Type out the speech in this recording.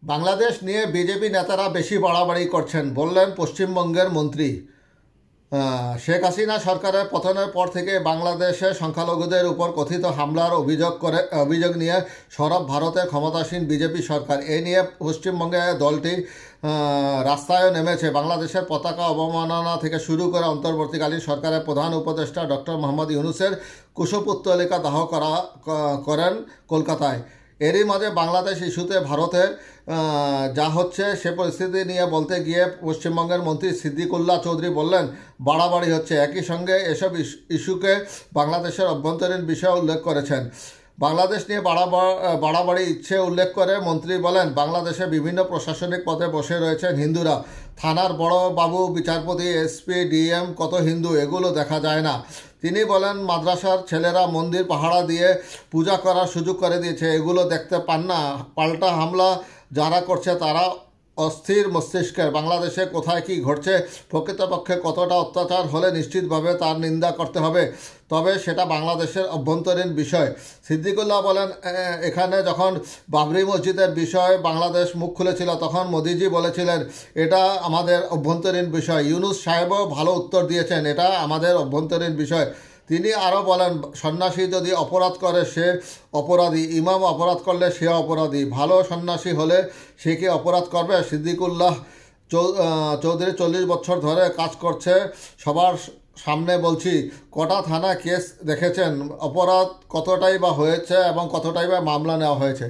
বাংলাদেশ নিয়ে বিজেপি নেতারা বেশি বাড়াবাড়ি করছেন বললেন পশ্চিমবঙ্গের মন্ত্রী। শেখ হাসিনা সরকারের পতনের পর থেকে বাংলাদেশে সংখ্যালঘুদের উপর কথিত হামলার অভিযোগ নিয়ে সরব ভারতের ক্ষমতাসীন বিজেপি সরকার। এ নিয়ে পশ্চিমবঙ্গে দলটি রাস্তায় নেমেছে। বাংলাদেশের পতাকা অবমাননা থেকে শুরু করে অন্তর্বর্তীকালীন সরকারের প্রধান উপদেষ্টা ডক্টর মোহাম্মদ ইউনূসের কুশপুত্তলিকা দাহ করেন কলকাতায়। এরই মাঝে বাংলাদেশ ইস্যুতে ভারতের যা হচ্ছে সে পরিস্থিতি নিয়ে বলতে গিয়ে পশ্চিমবঙ্গের মন্ত্রী সিদ্দিকুল্লাহ চৌধুরী বললেন, বাড়াবাড়ি হচ্ছে। একই সঙ্গে এসব ইস্যুকে বাংলাদেশের অভ্যন্তরীণ বিষয় উল্লেখ করেছেন। বাংলাদেশ নিয়ে বাড়াবাড়ি ইচ্ছে উল্লেখ করে মন্ত্রী বলেন, বাংলাদেশে বিভিন্ন প্রশাসনিক পদে বসে রয়েছেন হিন্দুরা। থানার বড় বাবু, বিচারপতি, এসপি, ডিএম, কত হিন্দু, এগুলো দেখা যায় না। তিনি বলেন, মাদ্রাসার ছেলেরা মন্দির পাহারা দিয়ে পূজা করার সুযোগ করে দিয়েছে, এগুলো দেখতে পান না? পাল্টা হামলা যারা করছে তারা অস্থির মস্তিষ্কের। বাংলাদেশে কোথায় কি ঘটছে, প্রকৃতপক্ষে কতটা অত্যাচার হলে নিশ্চিতভাবে তার নিন্দা করতে হবে, তবে সেটা বাংলাদেশের অভ্যন্তরীণ বিষয়। সিদ্দিকুল্লাহ বলেন, এখানে যখন বাবরি মসজিদের বিষয়ে বাংলাদেশ মুখ খুলেছিল তখন মোদিজি বলেছিলেন এটা আমাদের অভ্যন্তরীণ বিষয়। ইউনূস সাহেবও ভালো উত্তর দিয়েছেন, এটা আমাদের অভ্যন্তরীণ বিষয়। তিনি আরও বলেন, সন্ন্যাসী যদি অপরাধ করে সে অপরাধী, ইমাম অপরাধ করলে সে অপরাধী, ভালো সন্ন্যাসী হলে সে কি অপরাধ করবে? সিদ্দিকুল্লাহ চৌধুরী 40 বছর ধরে কাজ করছে, সবার সামনে বলছি, কটা থানা কেস দেখেছেন, অপরাধ কতটাই বা হয়েছে এবং কতটাই বা মামলা নেওয়া হয়েছে।